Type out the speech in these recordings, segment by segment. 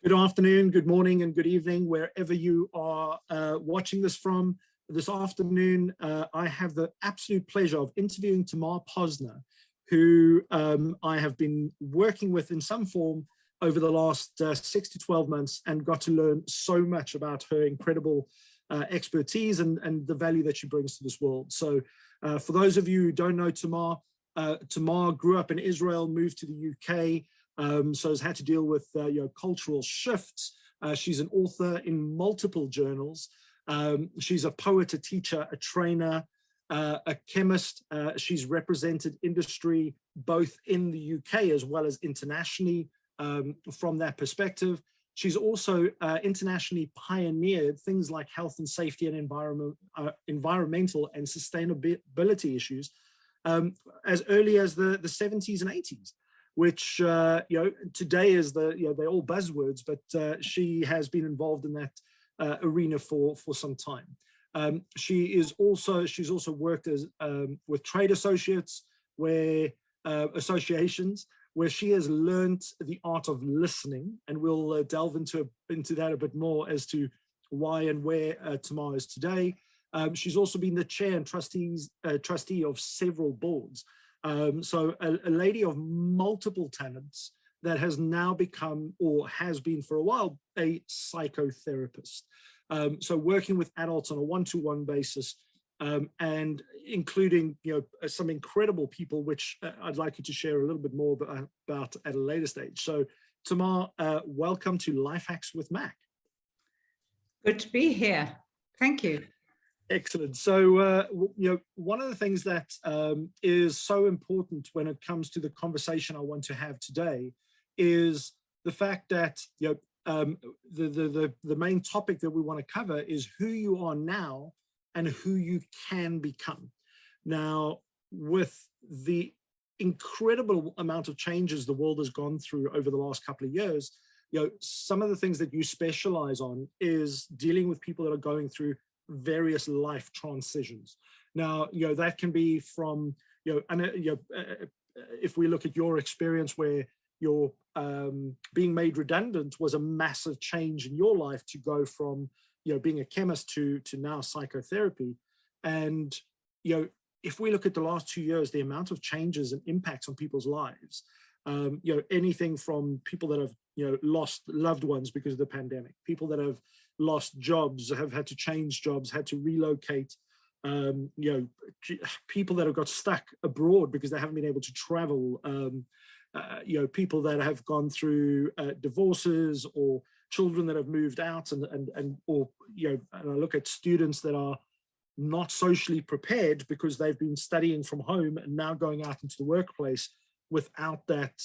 Good afternoon, good morning, and good evening, wherever you are watching this from. This afternoon, I have the absolute pleasure of interviewing Tamar Posner, who I have been working with in some form over the last 6 to 12 months and got to learn so much about her incredible expertise and the value that she brings to this world. So for those of you who don't know Tamar, Tamar grew up in Israel, moved to the UK, so has had to deal with cultural shifts. She's an author in multiple journals. She's a poet, a teacher, a trainer, a chemist. She's represented industry both in the UK as well as internationally from that perspective. She's also internationally pioneered things like health and safety and environmental and sustainability issues as early as the 70s and 80s. Which today is they're all buzzwords, but she has been involved in that arena for some time. She's also worked as with trade associations where she has learned the art of listening, and we'll delve into that a bit more as to why and where Tamar is today. She's also been the chair and trustee of several boards. So a lady of multiple talents that has now become, or has been for a while, a psychotherapist. So working with adults on a one-to-one basis, and including some incredible people, which I'd like you to share a little bit more about at a later stage. So Tamar, welcome to Life Hacks with Mac. Good to be here. Thank you. Excellent. So, one of the things that is so important when it comes to the conversation I want to have today is the fact that, the main topic that we want to cover is who you are now and who you can become. Now, with the incredible amount of changes the world has gone through over the last couple of years, some of the things that you specialize on is dealing with people that are going through various life transitions. Now, that can be from, if we look at your experience where you're being made redundant was a massive change in your life to go from, being a chemist to now psychotherapy. And, if we look at the last 2 years, the amount of changes and impacts on people's lives, anything from people that have, lost loved ones because of the pandemic, people that have lost jobs, have had to change jobs, had to relocate, people that have got stuck abroad because they haven't been able to travel, people that have gone through divorces, or children that have moved out, and I look at students that are not socially prepared because they've been studying from home and now going out into the workplace without that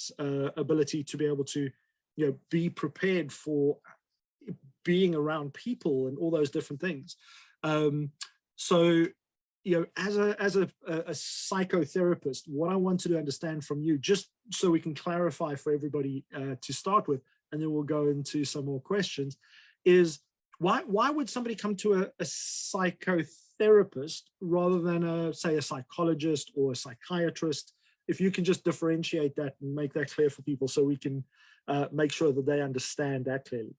ability to be able to be prepared for being around people and all those different things. So, as a psychotherapist, what I wanted to understand from you, just so we can clarify for everybody to start with, and then we'll go into some more questions, is why would somebody come to a psychotherapist rather than say a psychologist or a psychiatrist? If you can just differentiate that and make that clear for people so we can make sure that they understand that clearly.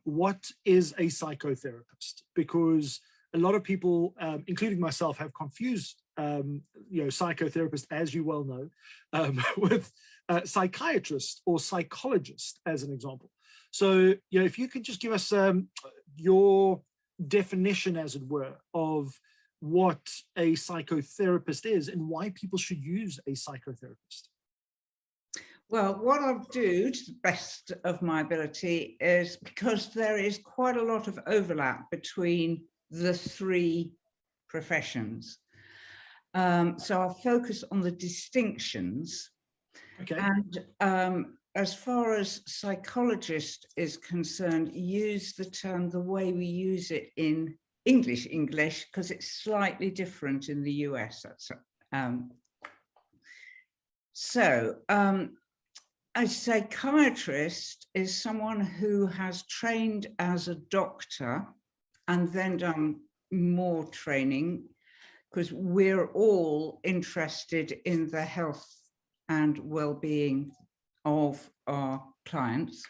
What is a psychotherapist? Because a lot of people, including myself, have confused, psychotherapist, as you well know, with psychiatrist or psychologist, as an example. So, if you could just give us your definition, as it were, of what a psychotherapist is and why people should use a psychotherapist. Well, what I'll do to the best of my ability is, because there is quite a lot of overlap between the three professions. So I'll focus on the distinctions. Okay. And as far as psychologist is concerned, use the term the way we use it in English, because it's slightly different in the US. A psychiatrist is someone who has trained as a doctor and then done more training, because we're all interested in the health and well-being of our clients.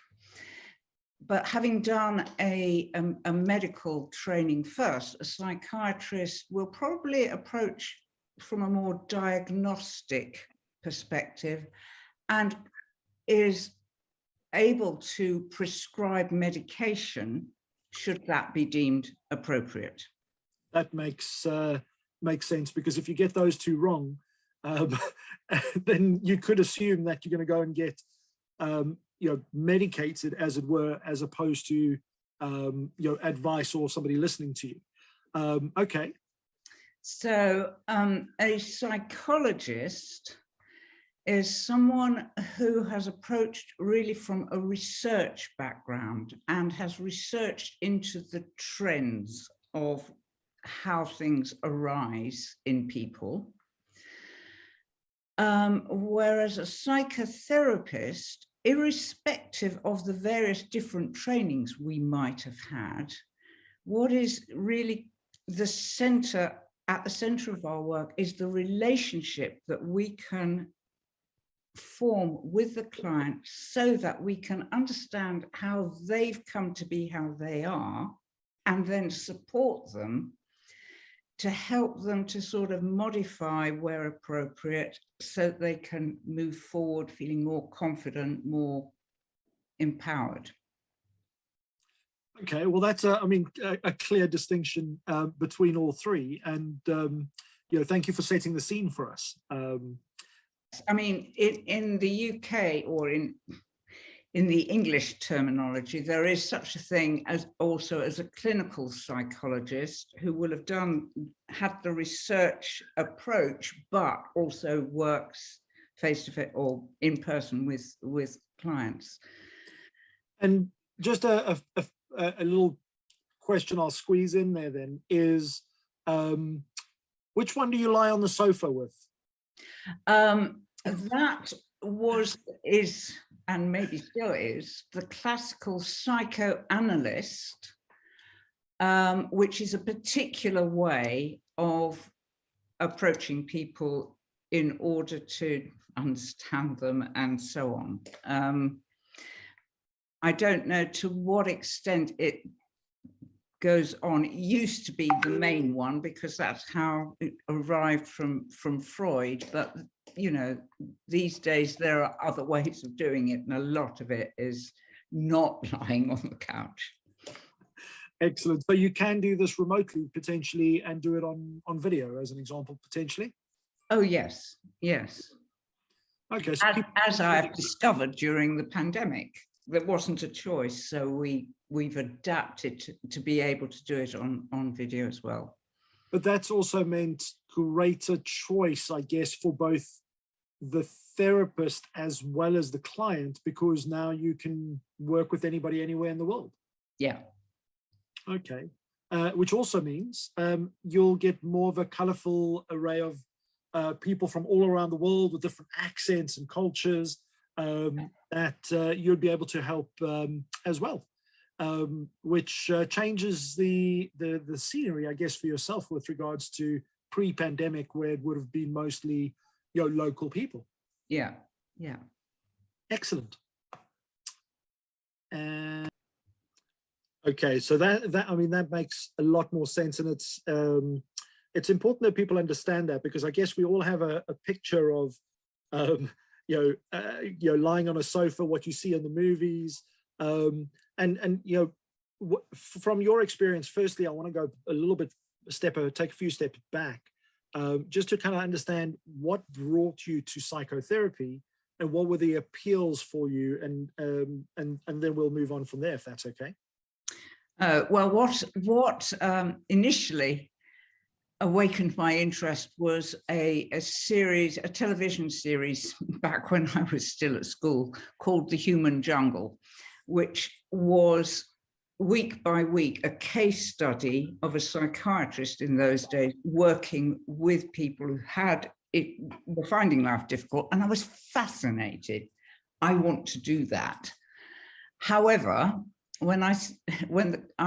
but having done a medical training first, a psychiatrist will probably approach from a more diagnostic perspective and is able to prescribe medication should that be deemed appropriate. That makes sense, because if you get those two wrong, then you could assume that you're going to go and get medicated, as it were, as opposed to advice or somebody listening to you. Okay. So a psychologist is someone who has approached really from a research background and has researched into the trends of how things arise in people. Whereas a psychotherapist, irrespective of the various different trainings we might have had, what is really at the center of our work is the relationship that we can form with the client so that we can understand how they've come to be how they are, and then support them to help them to sort of modify where appropriate so that they can move forward feeling more confident, more empowered. Okay, well, that's a clear distinction between all three, and thank you for setting the scene for us. I mean, in the UK, or in the English terminology, there is such a thing as also as a clinical psychologist who will have had the research approach, but also works face-to-face or in person with clients. And just a little question I'll squeeze in there then is, which one do you lie on the sofa with? That is, and maybe still is, the classical psychoanalyst, which is a particular way of approaching people in order to understand them and so on. I don't know to what extent it goes on. It used to be the main one because that's how it arrived from Freud, but these days there are other ways of doing it, and a lot of it is not lying on the couch. Excellent. So you can do this remotely potentially and do it on video as an example, potentially? Oh, yes. Okay. So as I have discovered during the pandemic, there wasn't a choice, so we've adapted to be able to do it on video as well. But that's also meant greater choice, I guess, for both the therapist as well as the client, because now you can work with anybody anywhere in the world. Yeah. Okay. Which also means you'll get more of a colorful array of people from all around the world with different accents and cultures that you'll be able to help as well, which changes the scenery, I guess, for yourself with regards to pre-pandemic, where it would have been mostly local people. Yeah. Excellent. Okay, so that makes a lot more sense, and it's important that people understand that, because I guess we all have a picture of lying on a sofa, what you see in the movies, and from your experience, firstly, I want to go a little bit take a few steps back, just to kind of understand what brought you to psychotherapy and what were the appeals for you, and then we'll move on from there, if that's okay. Well, what initially awakened my interest was a television series back when I was still at school, called The Human Jungle, which was week by week a case study of a psychiatrist in those days working with people who were finding life difficult, and I was fascinated. I want to do that. However, when I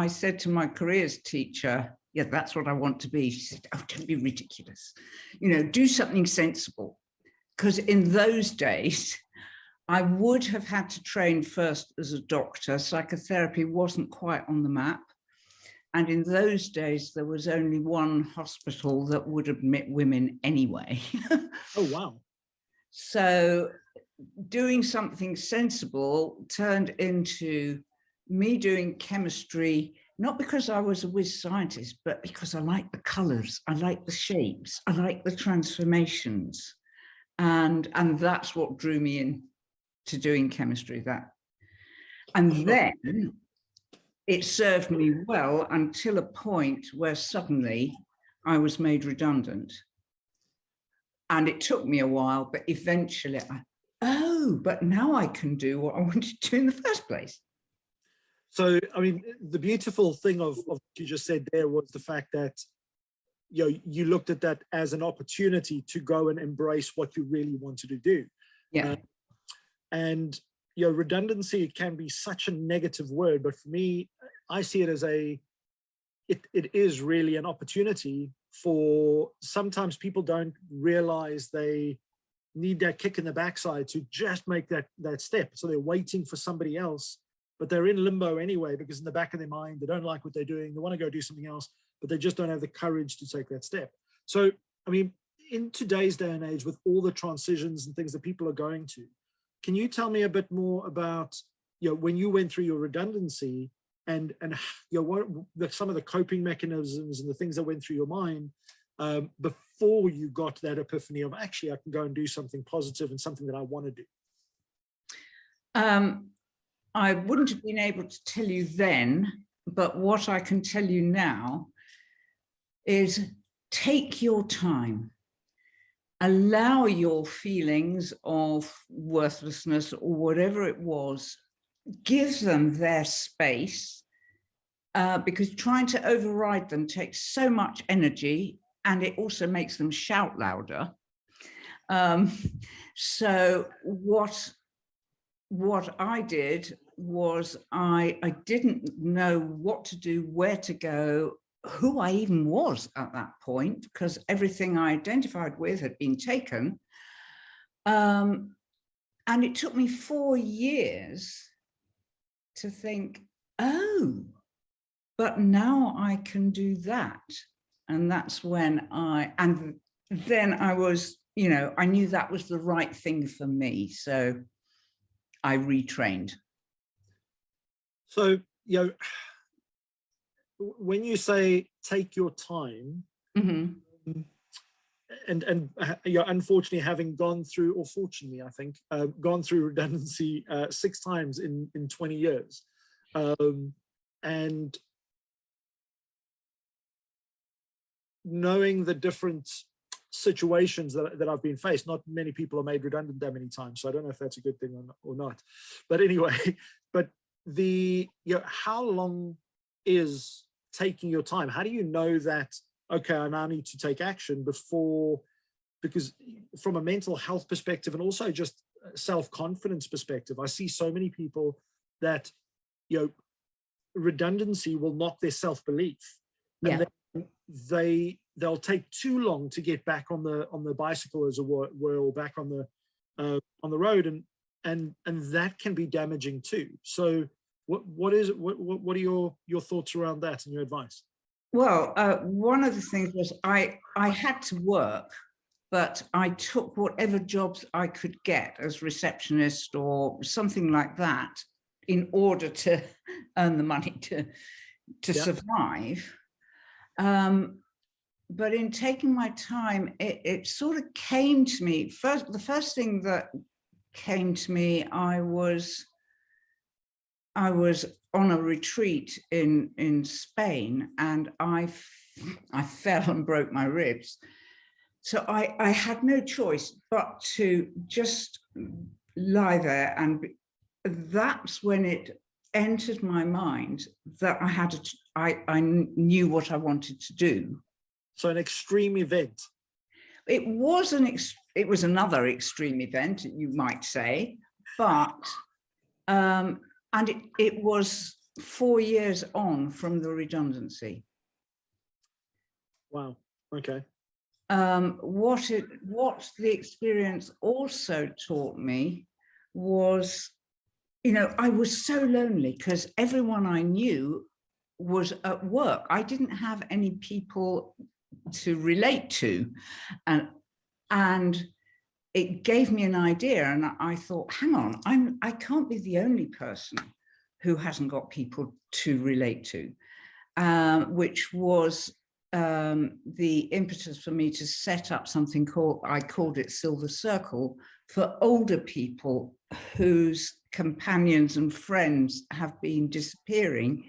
said to my careers teacher, yeah, that's what I want to be, she said, oh, don't be ridiculous. Do something sensible. Because in those days, I would have had to train first as a doctor. Psychotherapy wasn't quite on the map. And in those days, there was only one hospital that would admit women anyway. Oh, wow. So doing something sensible turned into me doing chemistry, not because I was a whiz scientist, but because I like the colors, I like the shapes, I like the transformations. And that's what drew me in to doing chemistry. And then it served me well until a point where suddenly I was made redundant. And it took me a while, but eventually but now I can do what I wanted to do in the first place. So, I mean, the beautiful thing of what you just said there was the fact that, you know, you looked at that as an opportunity to go and embrace what you really wanted to do. Yeah. And, you know, redundancy can be such a negative word, but for me, I see it as it is really an opportunity for, sometimes people don't realize they need that kick in the backside to just make that step. So they're waiting for somebody else, but they're in limbo anyway, because in the back of their mind, they don't like what they're doing. They want to go do something else, but they just don't have the courage to take that step. So, I mean, in today's day and age, with all the transitions and things that people are going to, can you tell me a bit more about, you know, when you went through your redundancy and you know, what some of the coping mechanisms and the things that went through your mind before you got that epiphany of, actually, I can go and do something positive and something that I want to do? I wouldn't have been able to tell you then, but what I can tell you now is take your time. Allow your feelings of worthlessness or whatever it was, give them their space, because trying to override them takes so much energy, and it also makes them shout louder. So what I did was I didn't know what to do, where to go, who I even was at that point, because everything I identified with had been taken. And it took me 4 years to think, oh, but now I can do that. And that's when then I was, you know, I knew that was the right thing for me. So I retrained. So, you know, when you say take your time, and you know, unfortunately, having gone through, or fortunately, I think, gone through redundancy 6 times in 20 years, and knowing the different situations that I've been faced. Not many people are made redundant that many times, so I don't know if that's a good thing or not. But anyway, but you know, how long is taking your time? How do you know that, okay, I now need to take action before, because from a mental health perspective and also just self-confidence perspective, I see so many people that, you know, redundancy will knock their self-belief. Yeah. And they'll take too long to get back on the bicycle, as it were, or back on the road, and that can be damaging too. So what are your thoughts around that and your advice? Well, one of the things was I had to work, but I took whatever jobs I could get as receptionist or something like that in order to earn the money to survive. But in taking my time, it sort of came to me. The first thing that came to me, I was on a retreat in Spain, and I fell and broke my ribs. So I had no choice but to just lie there, and that's when it entered my mind that I knew what I wanted to do. So an extreme event. It was another extreme event, you might say, but and it was 4 years on from the redundancy. Wow. Okay. What the experience also taught me was, you know, I was so lonely because everyone I knew was at work. I didn't have any people to relate to. And it gave me an idea, and I thought, hang on, I can't be the only person who hasn't got people to relate to, which was the impetus for me to set up something I called it Silver Circle, for older people whose companions and friends have been disappearing,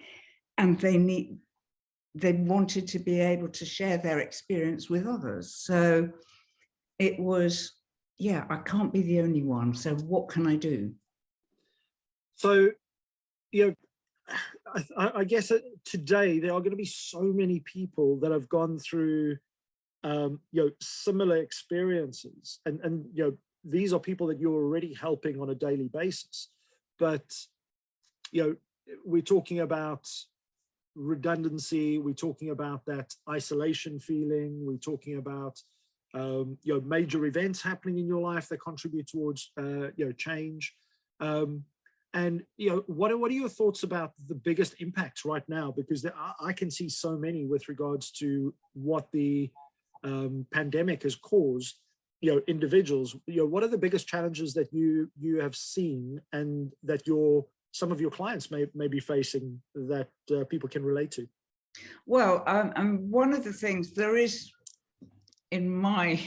and they wanted to be able to share their experience with others. So it was, yeah, I can't be the only one. So what can I do? So, you know, I guess that today there are going to be so many people that have gone through, you know, similar experiences, and you know, these are people that you're already helping on a daily basis. But you know, we're talking about redundancy. We're talking about that isolation feeling. We're talking about you know, major events happening in your life that contribute towards you know, change. And you know, what are your thoughts about the biggest impacts right now? Because I can see so many with regards to what the pandemic has caused, you know, individuals. You know, what are the biggest challenges that you have seen, and that some of your clients may be facing, that people can relate to? Well, one of the things there is, in my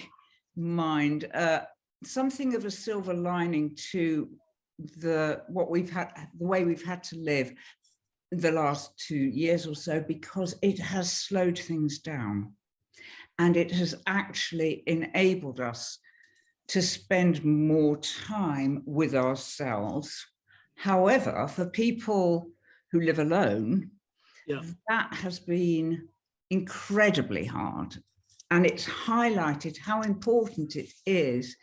mind, something of a silver lining to the way we've had to live the last 2 years or so, because it has slowed things down, and it has actually enabled us to spend more time with ourselves. However, for people who live alone, yeah, that has been incredibly hard. And it's highlighted how important it is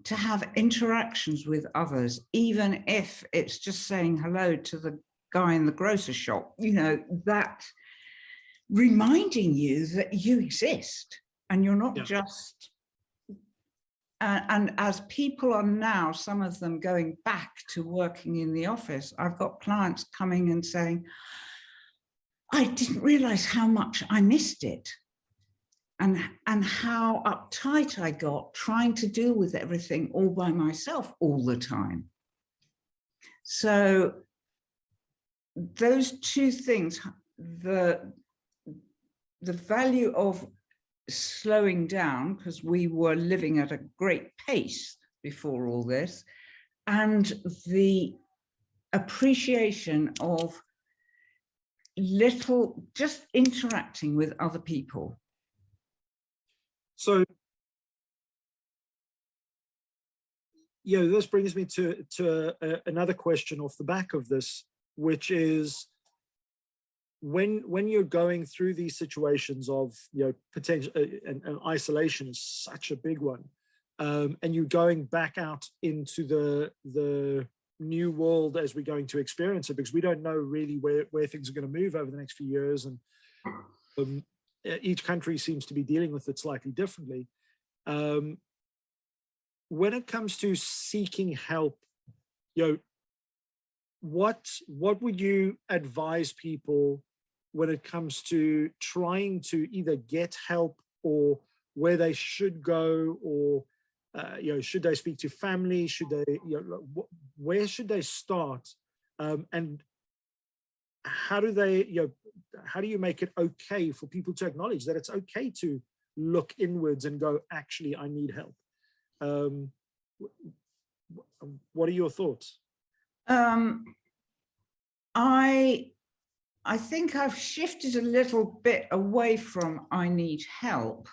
to have interactions with others, even if it's just saying hello to the guy in the grocery shop, you know, that reminding you that you exist and you're not, yeah, just, and as people are now, some of them going back to working in the office, I've got clients coming and saying, I didn't realize how much I missed it. And how uptight I got trying to deal with everything all by myself all the time. So those two things, the value of slowing down, because we were living at a great pace before all this, and the appreciation of just interacting with other people. So, yeah, this brings me to another question off the back of this, which is, when you're going through these situations of, you know, potential, and isolation is such a big one, and you're going back out into the new world as we're going to experience it, because we don't know really where things are going to move over the next few years, and each country seems to be dealing with it slightly differently. When it comes to seeking help, you know, what would you advise people when it comes to trying to either get help, or where they should go, or you know, should they speak to family? Should they, you know, where should they start? And how do they, you know, how do you make it okay for people to acknowledge that it's okay to look inwards and go, actually, I need help? What are your thoughts? I think I've shifted a little bit away from I need help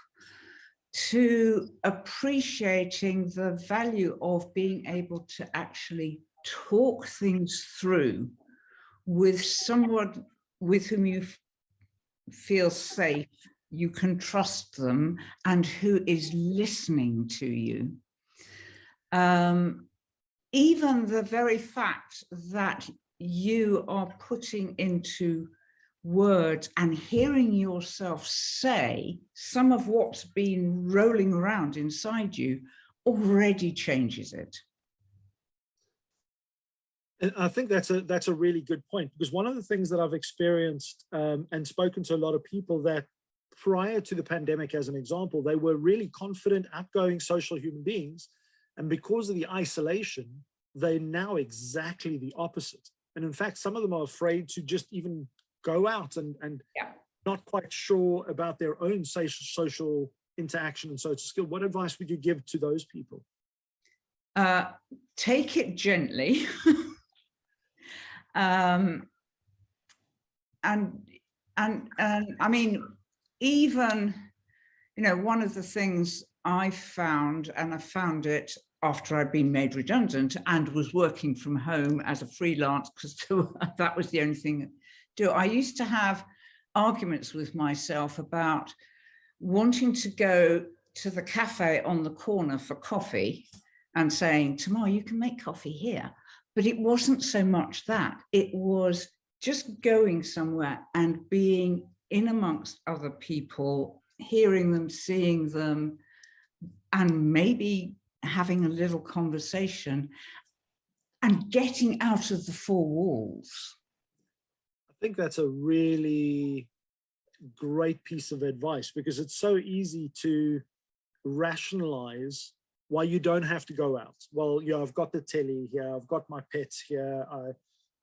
to appreciating the value of being able to actually talk things through with someone with whom you feel safe, you can trust them, and who is listening to you. Even the very fact that you are putting into words and hearing yourself say some of what's been rolling around inside you already changes it. And I think that's a really good point, because one of the things that I've experienced and spoken to a lot of people that prior to the pandemic, as an example, they were really confident, outgoing social human beings. And because of the isolation, they're now exactly the opposite. And in fact, some of them are afraid to just even go out and Yeah. not quite sure about their own social interaction and social skill. What advice would you give to those people? Take it gently. And I mean, even, you know, one of the things I found, and I found it after I'd been made redundant and was working from home as a freelance, because that was the only thing to do. I used to have arguments with myself about wanting to go to the cafe on the corner for coffee and saying, Tamar, you can make coffee here. But it wasn't so much that. It was just going somewhere and being in amongst other people, hearing them, seeing them, and maybe having a little conversation and getting out of the four walls. I think that's a really great piece of advice, because it's so easy to rationalize why you don't have to go out. Well, yeah, I've got the telly here, I've got my pets here,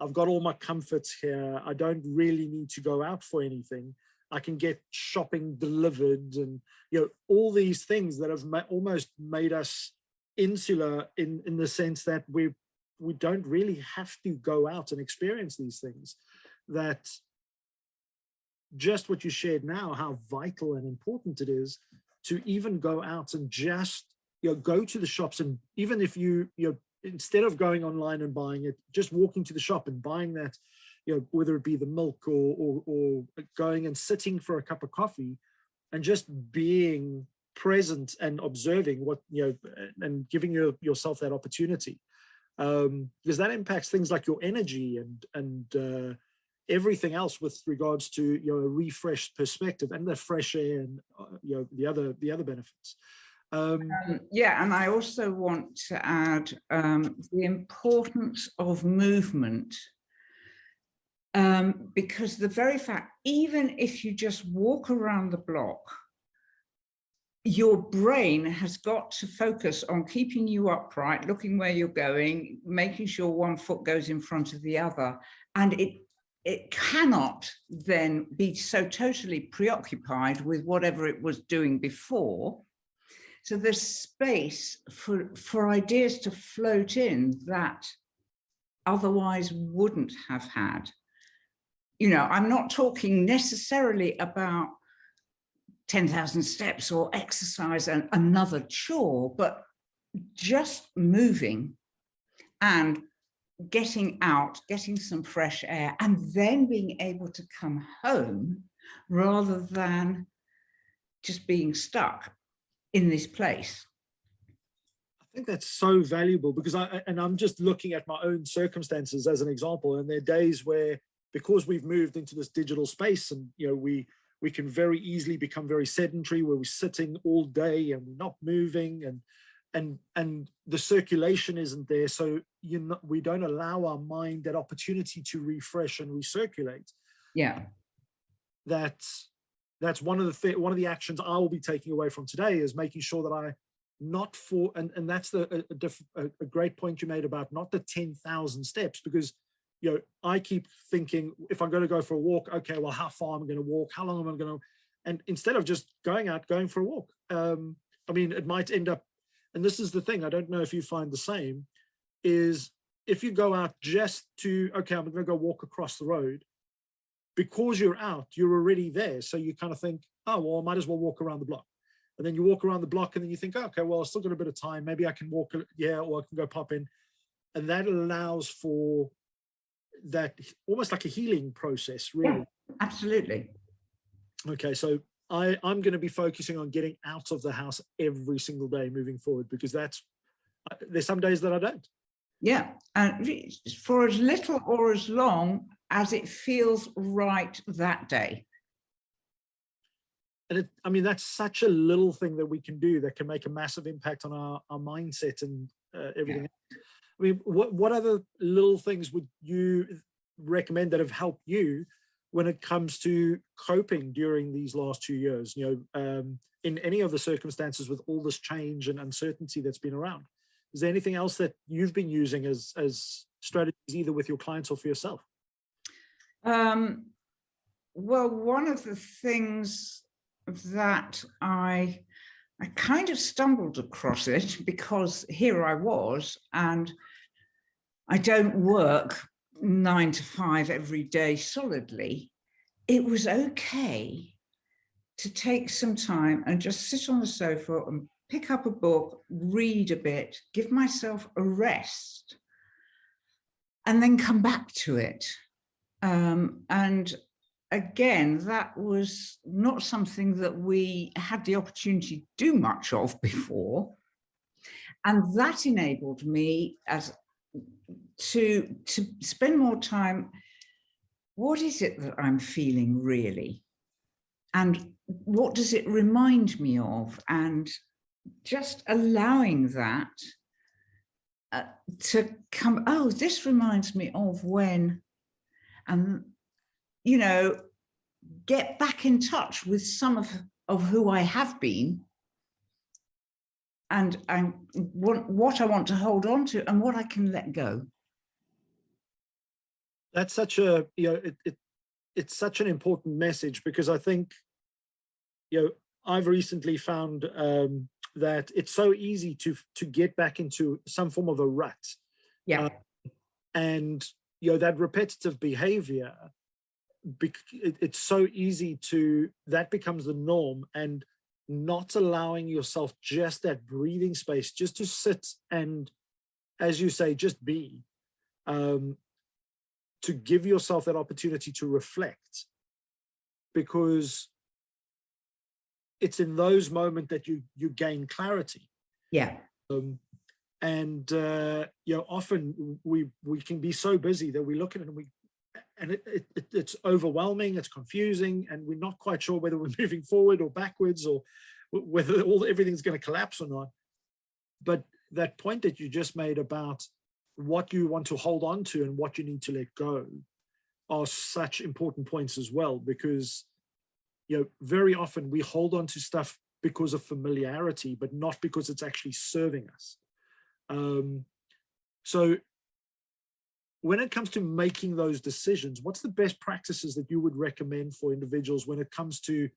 I've got all my comforts here, I don't really need to go out for anything. I can get shopping delivered, and you know, all these things that have almost made us insular in the sense that we don't really have to go out and experience these things. That just what you shared now, how vital and important it is to even go out and just, you know, go to the shops. And even if you know, instead of going online and buying it, just walking to the shop and buying that, you know, whether it be the milk or going and sitting for a cup of coffee and just being present and observing what, you know, and giving yourself that opportunity, because that impacts things like your energy and everything else with regards to, you know, a refreshed perspective and the fresh air and you know, the other benefits. Yeah, and I also want to add the importance of movement, because the very fact, even if you just walk around the block, your brain has got to focus on keeping you upright, looking where you're going, making sure one foot goes in front of the other, and it cannot then be so totally preoccupied with whatever it was doing before. So there's space for ideas to float in that otherwise wouldn't have had. You know, I'm not talking necessarily about 10,000 steps or exercise and another chore, but just moving and getting out, getting some fresh air, and then being able to come home rather than just being stuck in this place. I think that's so valuable, because I'm just looking at my own circumstances as an example, and there are days where, because we've moved into this digital space, and you know, we can very easily become very sedentary, where we're sitting all day and we're not moving, and the circulation isn't there, so we don't allow our mind that opportunity to refresh and recirculate. Yeah, that's one of the actions I will be taking away from today, is making sure that I not for and that's a great point you made about not the 10,000 steps, because you know, I keep thinking, if I'm going to go for a walk, okay, well, how far am I going to walk? How long am I going to? And instead of just going for a walk, I mean, it might end up, and this is the thing, I don't know if you find the same, is if you go out just to, okay, I'm going to go walk across the road, because you're out, you're already there. So you kind of think, oh, well, I might as well walk around the block. And then you walk around the block and then you think, oh, okay, well, I've still got a bit of time. Maybe I can walk, yeah, or I can go pop in. And that allows for that almost like a healing process, really. yeah, absolutely. Okay, so I'm going to be focusing on getting out of the house every single day moving forward, because there's some days that I don't. Yeah, and for as little or as long as it feels right that day. And I mean, that's such a little thing that we can do that can make a massive impact on our mindset and everything. Yeah. I mean, what other little things would you recommend that have helped you when it comes to coping during these last 2 years, in any of the circumstances with all this change and uncertainty that's been around? Is there anything else that you've been using as strategies, either with your clients or for yourself? Well, one of the things that I kind of stumbled across it, because here I was, and I don't work 9 to 5 every day solidly. It was okay to take some time and just sit on the sofa and pick up a book, read a bit, give myself a rest, and then come back to it. And again, that was not something that we had the opportunity to do much of before. And that enabled me to spend more time. What is it that I'm feeling really? And what does it remind me of? And just allowing that to come, oh, this reminds me of when, and, get back in touch with some of who I have been, and what I want to hold on to and what I can let go. That's such a, it's such an important message, because I think, I've recently found that it's so easy to get back into some form of a rut. Yeah. And, that repetitive behavior, it's so easy that becomes the norm, and not allowing yourself just that breathing space, just to sit and, as you say, just be, to give yourself that opportunity to reflect, because it's in those moments that you gain clarity. Yeah. Often we can be so busy that we look at it and it's overwhelming, it's confusing, and we're not quite sure whether we're moving forward or backwards, or whether everything's going to collapse or not. But that point that you just made about what you want to hold on to and what you need to let go are such important points as well, because very often we hold on to stuff because of familiarity, but not because it's actually serving us. So when it comes to making those decisions, what's the best practices that you would recommend for individuals when it comes to,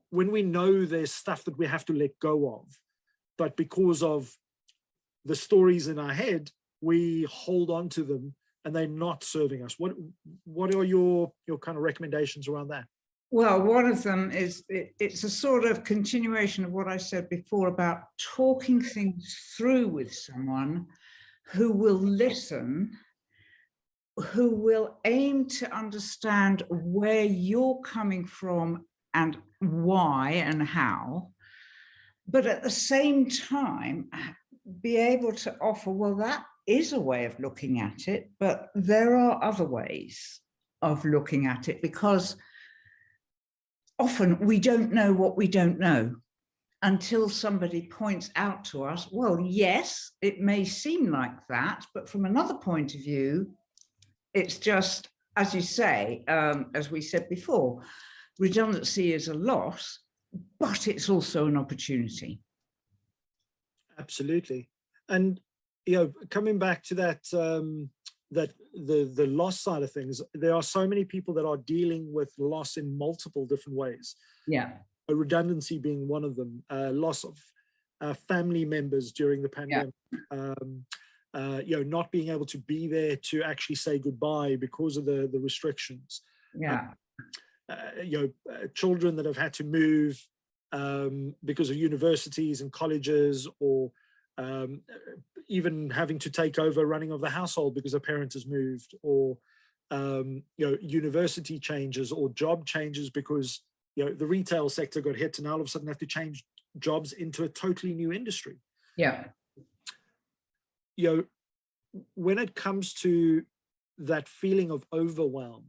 when we know there's stuff that we have to let go of, but because of the stories in our head, we hold on to them and they're not serving us? What are your kind of recommendations around that? Well, one of them is it's a sort of continuation of what I said before about talking things through with someone who will listen, who will aim to understand where you're coming from and why and how, but at the same time be able to offer, well, that is a way of looking at it, but there are other ways of looking at it, because often we don't know what we don't know until somebody points out to us, well, yes, it may seem like that, but from another point of view, it's just, as you say, as we said before, redundancy is a loss, but it's also an opportunity. Absolutely. And, coming back to that, that the loss side of things, there are so many people that are dealing with loss in multiple different ways. Yeah. A redundancy being one of them, loss of family members during the pandemic, not being able to be there to actually say goodbye because of the restrictions. Yeah. Children that have had to move because of universities and colleges, or even having to take over running of the household because a parent has moved, or university changes or job changes because the retail sector got hit and now all of a sudden have to change jobs into a totally new industry. Yeah. When it comes to that feeling of overwhelm,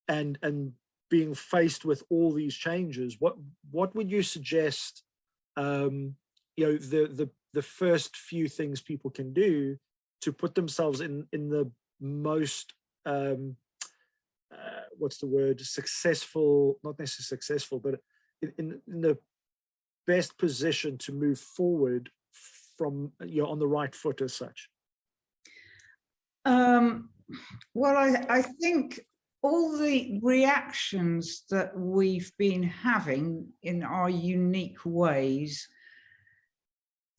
and being faced with all these changes, what would you suggest the the first few things people can do to put themselves in the most what's the word, successful, not necessarily successful, but in the best position to move forward from, you know, on the right foot as such? Well, I think all the reactions that we've been having in our unique ways,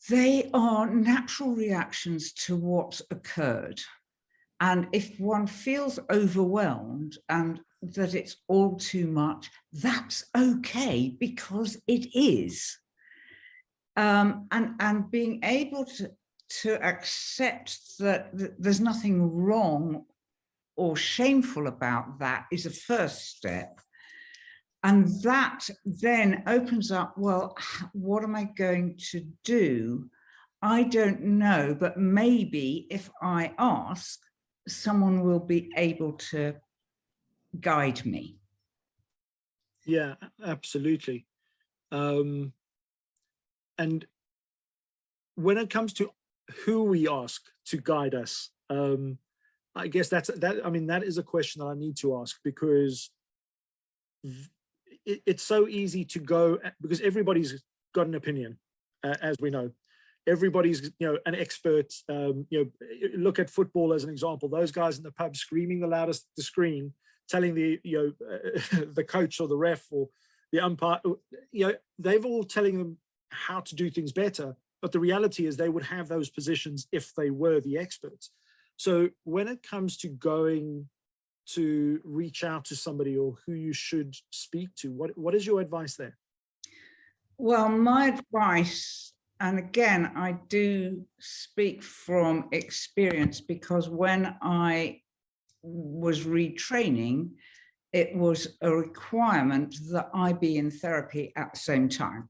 they are natural reactions to what's occurred. And if one feels overwhelmed and that it's all too much, that's okay, because it is. And being able to accept that there's nothing wrong or shameful about that is a first step. And that then opens up, well, what am I going to do? I don't know, but maybe if I ask, someone will be able to guide me. Yeah, absolutely. And when it comes to who we ask to guide us, I guess I mean, that is a question that I need to ask, because it's so easy to go, because everybody's got an opinion, as we know. Everybody's, you know, an expert. You know, look at football as an example. Those guys in the pub screaming the loudest at the screen, telling the, you know, the coach or the ref or the umpire, you know, they've all telling them how to do things better. But the reality is they would have those positions if they were the experts. So when it comes to going to reach out to somebody or who you should speak to, what is your advice there? Well, my advice, and again, I do speak from experience, because when I was retraining, it was a requirement that I be in therapy at the same time.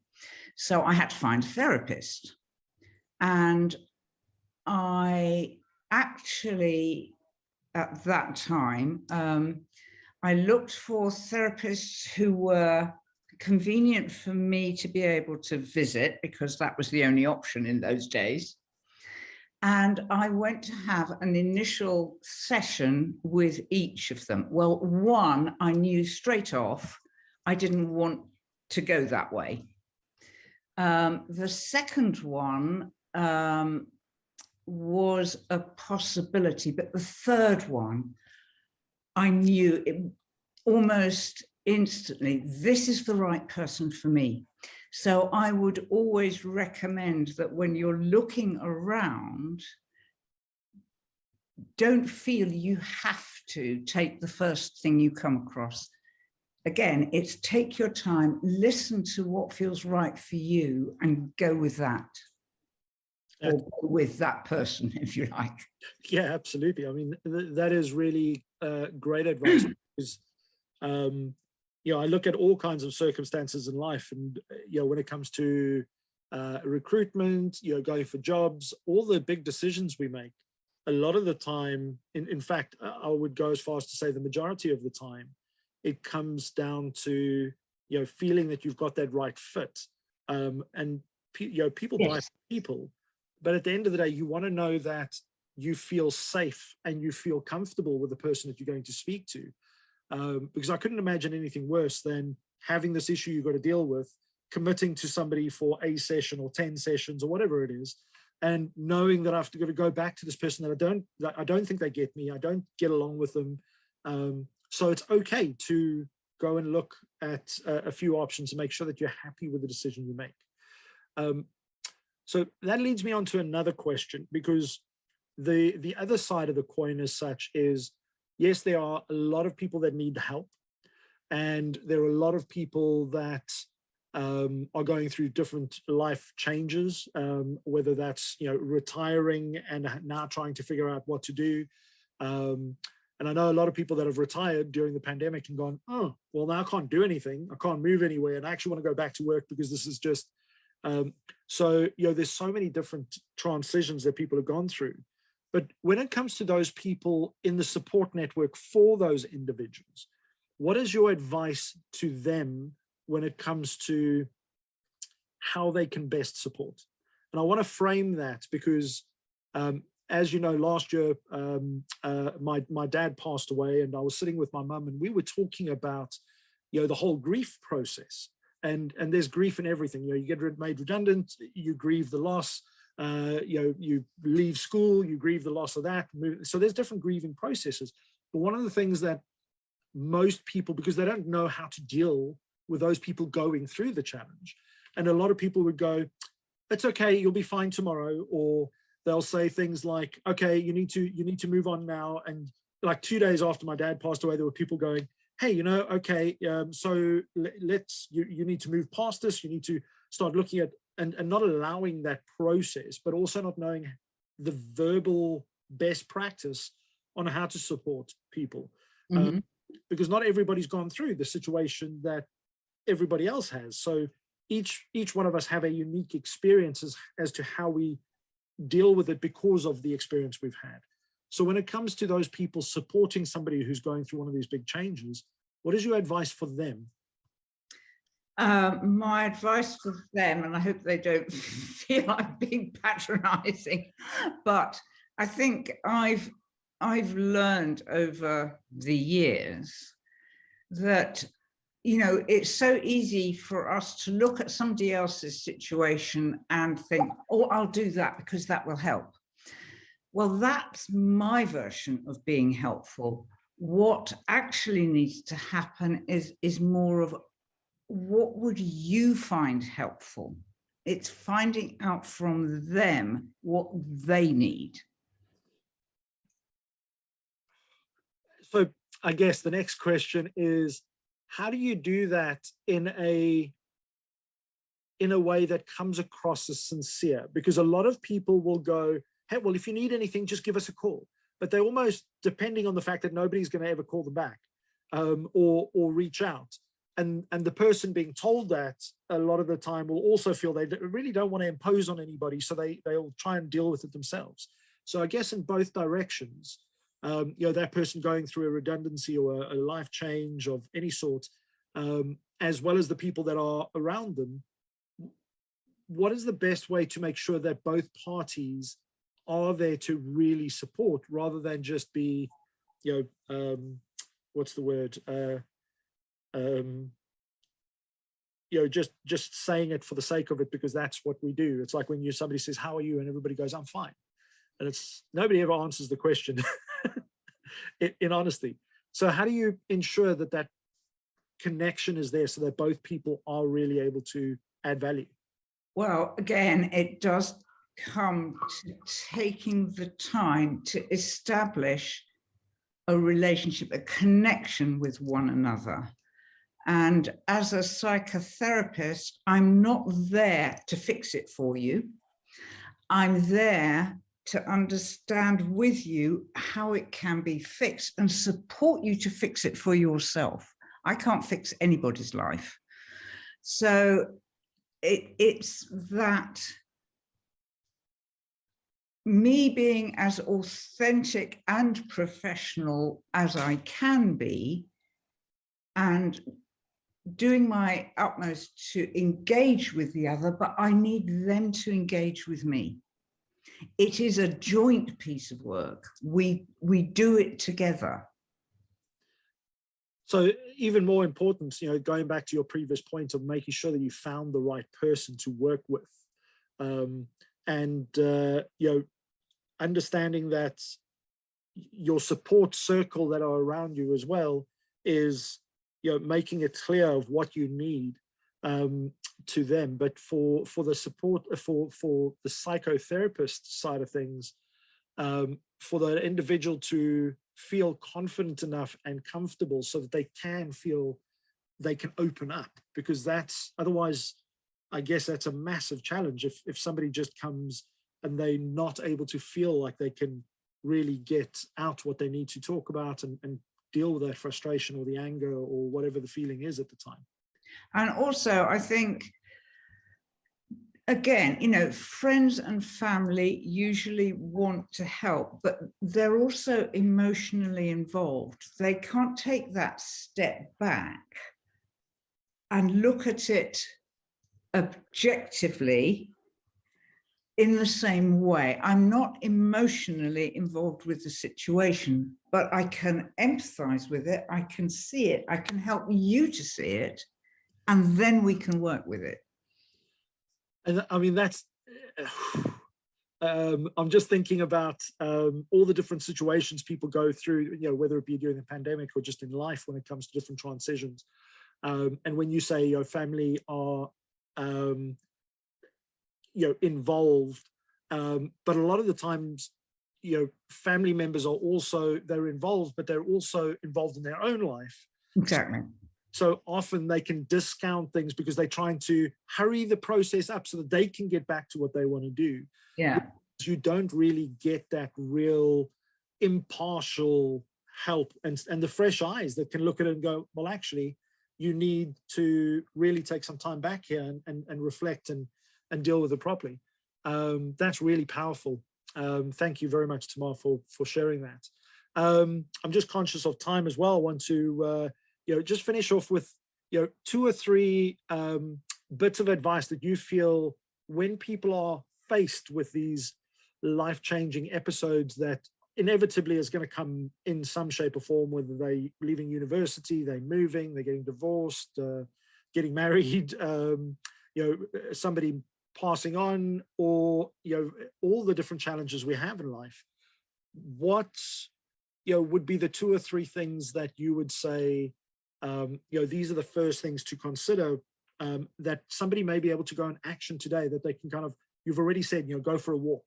So I had to find a therapist. And I actually, at that time, I looked for therapists who were convenient for me to be able to visit, because that was the only option in those days. And I went to have an initial session with each of them. Well, one, I knew straight off I didn't want to go that way. The second one was a possibility, but the third one, I knew it almost instantly, this is the right person for me. So I would always recommend that when you're looking around, don't feel you have to take the first thing you come across. Again, it's take your time, listen to what feels right for you, and go with that. Or go with that person, if you like. Yeah, absolutely. I mean, that is really great advice, because you know, I look at all kinds of circumstances in life, and you know, when it comes to recruitment, you know, going for jobs, all the big decisions we make, a lot of the time, in fact, I would go as far as to say the majority of the time, it comes down to, you know, feeling that you've got that right fit. And you know, people buy people, but at the end of the day, you want to know that you feel safe and you feel comfortable with the person that you're going to speak to. Because I couldn't imagine anything worse than having this issue you've got to deal with, committing to somebody for a session or 10 sessions or whatever it is, and knowing that I have to go back to this person that I don't think they get me, I don't get along with them. So it's okay to go and look at a few options and make sure that you're happy with the decision you make. So that leads me on to another question, because the other side of the coin as such is, yes, there are a lot of people that need help, and there are a lot of people that are going through different life changes, whether that's, you know, retiring and now trying to figure out what to do. And I know a lot of people that have retired during the pandemic and gone, oh, well, now I can't do anything. I can't move anywhere, and I actually want to go back to work because this is just, so, you know, there's so many different transitions that people have gone through. But when it comes to those people in the support network for those individuals, what is your advice to them when it comes to how they can best support? And I want to frame that because, as you know, last year, my dad passed away, and I was sitting with my mum, and we were talking about, the whole grief process. And there's grief in everything. You get made redundant, you grieve the loss, you leave school, you grieve the loss of that. So there's different grieving processes. But one of the things that most people, because they don't know how to deal with those people going through the challenge, and a lot of people would go, it's okay, you'll be fine tomorrow, or they'll say things like, okay, you need to move on now. And like 2 days after my dad passed away, there were people going, hey, okay, so you need to move past this. You need to start looking at, and not allowing that process, but also not knowing the verbal best practice on how to support people. Mm-hmm. Because not everybody's gone through the situation that everybody else has. So each one of us have a unique experience as to how we deal with it because of the experience we've had. So when it comes to those people supporting somebody who's going through one of these big changes, what is your advice for them? My advice for them, and I hope they don't feel I'm being patronizing, but I think I've learned over the years that, it's so easy for us to look at somebody else's situation and think, oh, I'll do that because that will help. Well, that's my version of being helpful. What actually needs to happen is more of, what would you find helpful? It's finding out from them what they need. So I guess the next question is, how do you do that in a way that comes across as sincere? Because a lot of people will go, hey, well, if you need anything, just give us a call. But they're almost depending on the fact that nobody's going to ever call them back, or reach out. And the person being told that a lot of the time will also feel they really don't want to impose on anybody, so they'll try and deal with it themselves. So I guess in both directions, that person going through a redundancy or a life change of any sort, as well as the people that are around them, what is the best way to make sure that both parties are there to really support, rather than just be, what's the word? Just saying it for the sake of it, because that's what we do. It's like when somebody says, how are you? And everybody goes, I'm fine. And nobody ever answers the question in honesty. So how do you ensure that connection is there so that both people are really able to add value? Well, again, it does come to taking the time to establish a relationship, a connection with one another. And as a psychotherapist, I'm not there to fix it for you. I'm there to understand with you how it can be fixed and support you to fix it for yourself. I can't fix anybody's life. So it's that me being as authentic and professional as I can be, and doing my utmost to engage with the other, but I need them to engage with me. It is a joint piece of work. We do it together. So even more important, going back to your previous point of making sure that you found the right person to work with, and understanding that your support circle that are around you as well is, making it clear of what you need to them. But for the support, for the psychotherapist side of things, for the individual to feel confident enough and comfortable so that they can feel they can open up, because otherwise, I guess that's a massive challenge. If somebody just comes and they're not able to feel like they can really get out what they need to talk about and deal with that frustration or the anger or whatever the feeling is at the time. And also, I think, again, friends and family usually want to help, but they're also emotionally involved. They can't take that step back and look at it objectively in the same way. I'm not emotionally involved with the situation, but I can empathize with it. I can see it. I can help you to see it, and then we can work with it. And I mean, that's, I'm just thinking about all the different situations people go through, you know, whether it be during the pandemic or just in life when it comes to different transitions. And when you say your family are, you know, involved, but a lot of the times, you know, family members are also, they're involved, but they're also involved in their own life. Exactly. So often they can discount things because they're trying to hurry the process up so that they can get back to what they want to do. Yeah. You don't really get that real impartial help and the fresh eyes that can look at it and go, well, actually, you need to really take some time back here and reflect and deal with it properly. That's really powerful. Thank you very much, Tamar, for sharing that. I'm just conscious of time as well. I want to you know, just finish off with, you know, 2 or 3 bits of advice that you feel when people are faced with these life-changing episodes that inevitably is going to come in some shape or form, whether they leaving university, they're moving, they're getting divorced, getting married, you know, somebody passing on, or, you know, all the different challenges we have in life. What, you know, would be the 2 or 3 things that you would say, you know, these are the first things to consider that somebody may be able to go in action today, that they can kind of, you've already said, you know, go for a walk.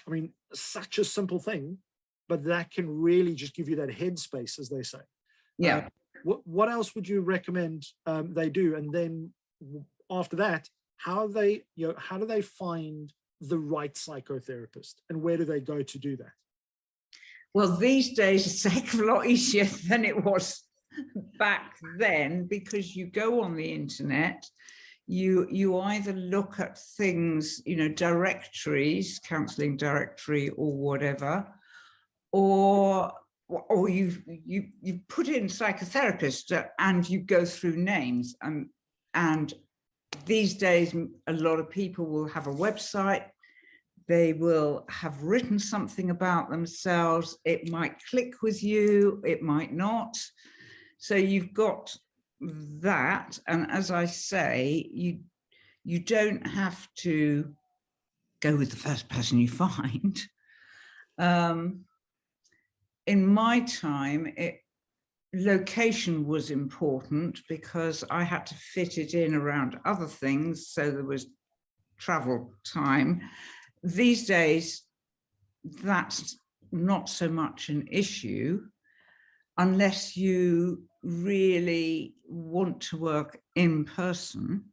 I mean, such a simple thing, but that can really just give you that headspace, as they say. Yeah. What else would you recommend they do? And then after that, how they, you know, how do they find the right psychotherapist, and where do they go to do that? Well, these days it's a heck of a lot easier than it was back then, because you go on the internet, you either look at things, you know, directories, counseling directory or whatever, or you put in psychotherapist and you go through names, and these days a lot of people will have a website, they will have written something about themselves, it might click with you, it might not. So you've got that, and as I say, you don't have to go with the first person you find. In my time, location was important because I had to fit it in around other things, so there was travel time. These days, that's not so much an issue, unless you really want to work in person.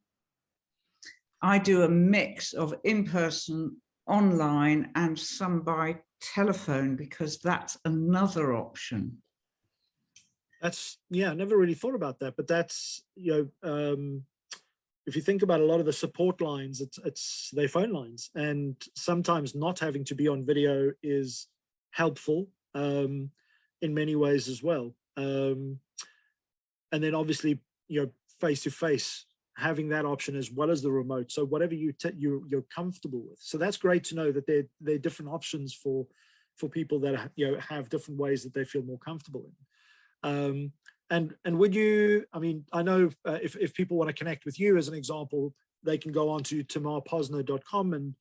I do a mix of in-person, online, and some by telephone, because that's another option. That's, yeah, I never really thought about that, but that's, you know, if you think about a lot of the support lines, it's their phone lines, and sometimes not having to be on video is helpful in many ways as well. And then obviously, you know, face to face, having that option as well as the remote. So whatever you're comfortable with. So that's great to know that there are different options for people that, you know, have different ways that they feel more comfortable in. And would you, I mean, I know if people want to connect with you, as an example, they can go on to tamarposner.com and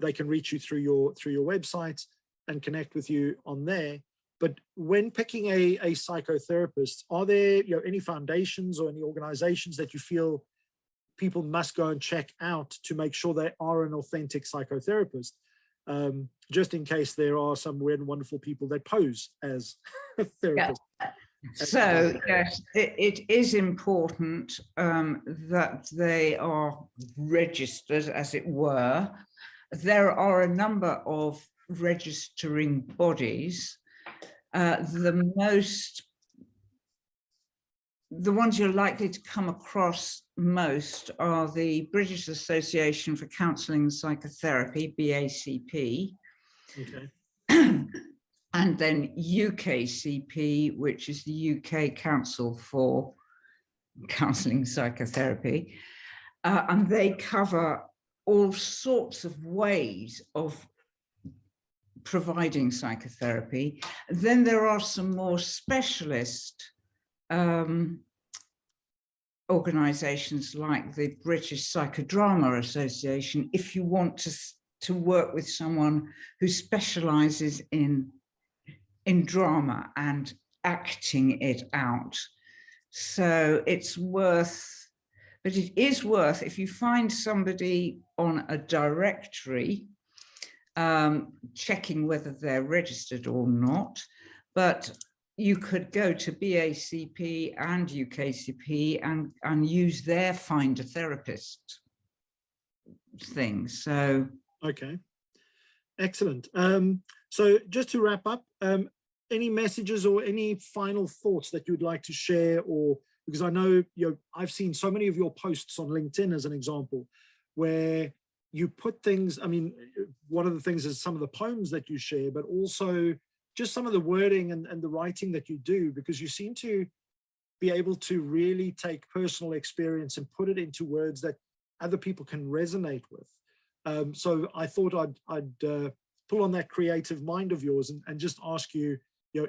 they can reach you through your website and connect with you on there. But when picking a psychotherapist, are there, you know, any foundations or any organizations that you feel people must go and check out to make sure they are an authentic psychotherapist, just in case there are some weird and wonderful people that pose as therapists? Yeah. So yes, it is important that they are registered, as it were. There are a number of registering bodies. The ones you're likely to come across most are the British Association for Counselling and Psychotherapy, BACP. Okay. And then UKCP, which is the UK Council for Counselling and Psychotherapy. And they cover all sorts of ways of providing psychotherapy. Then there are some more specialist organisations like the British Psychodrama Association, if you want to work with someone who specialises in drama and acting it out. So it's worth, but it is worth, if you find somebody on a directory, checking whether they're registered or not, but you could go to BACP and UKCP and use their Find a Therapist thing. So okay, excellent. So just to wrap up, any messages or any final thoughts that you'd like to share, or because I know I've seen so many of your posts on LinkedIn as an example, where you put things, I mean, one of the things is some of the poems that you share, but also just some of the wording and the writing that you do, because you seem to be able to really take personal experience and put it into words that other people can resonate with. So I thought I'd pull on that creative mind of yours and just ask you,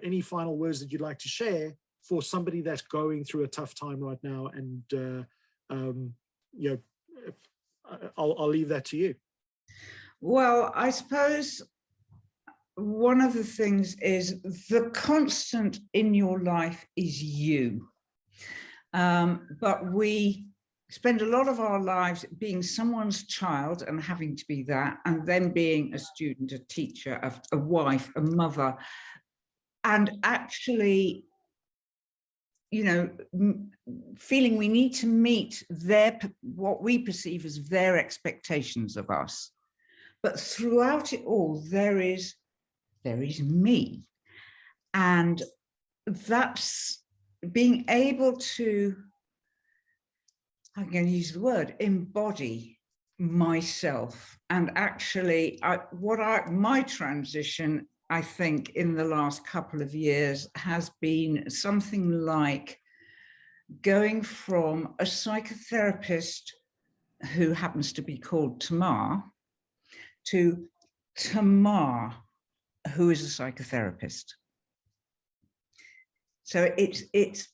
any final words that you'd like to share for somebody that's going through a tough time right now. And, I'll leave that to you. Well, I suppose one of the things is the constant in your life is you. But we spend a lot of our lives being someone's child and having to be that, and then being a student, a teacher, a wife, a mother, and actually, feeling we need to meet what we perceive as their expectations of us. But throughout it all, there is me. And that's being able to, I'm going to use the word, embody myself. And actually, my transition, I think, in the last couple of years has been something like going from a psychotherapist who happens to be called Tamar to Tamar, who is a psychotherapist. So it's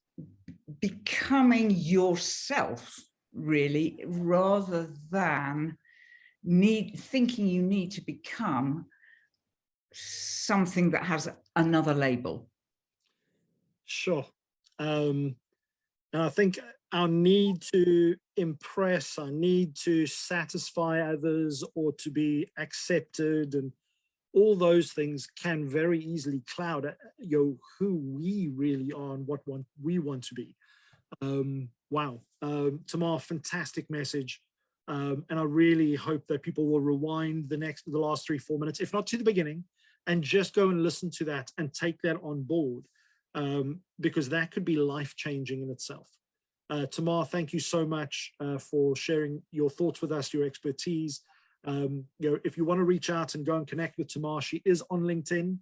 becoming yourself, really, rather than thinking you need to become something that has another label. Sure. And I think our need to impress, our need to satisfy others or to be accepted, and all those things can very easily cloud who we really are and what we want to be. Wow. Tamar, fantastic message. And I really hope that people will rewind the last 3-4 minutes, if not to the beginning, and just go and listen to that and take that on board, because that could be life-changing in itself. Tamar, thank you so much for sharing your thoughts with us, your expertise. If you want to reach out and go and connect with Tamar, she is on LinkedIn.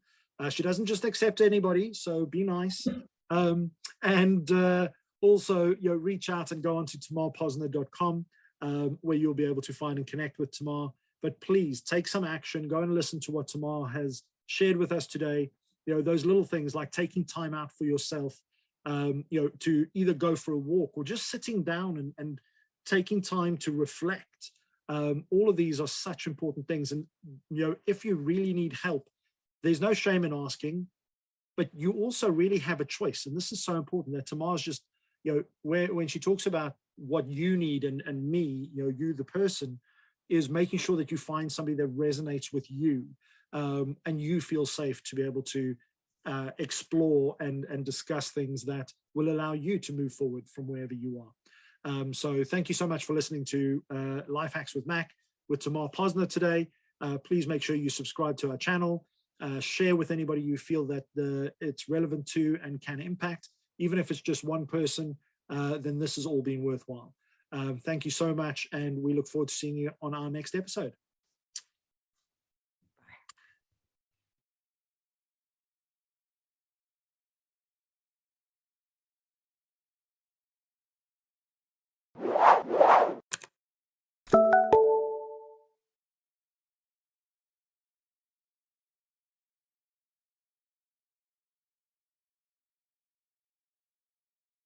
She doesn't just accept anybody, so be nice. Also, reach out and go on to tamarposner.com, where you'll be able to find and connect with Tamar. But please take some action. Go and listen to what Tamar has shared with us today. Those little things like taking time out for yourself, to either go for a walk or just sitting down and taking time to reflect. All of these are such important things. And, if you really need help, there's no shame in asking, but you also really have a choice. And this is so important that Tamar's just, when she talks about what you need and me, you, the person, is making sure that you find somebody that resonates with you, and you feel safe to be able to explore and discuss things that will allow you to move forward from wherever you are. So thank you so much for listening to Life Hacks with Mac with Tamar Posner today. Please make sure you subscribe to our channel, share with anybody you feel that it's relevant to and can impact. Even if it's just one person, then this has all been worthwhile. Thank you so much, and we look forward to seeing you on our next episode.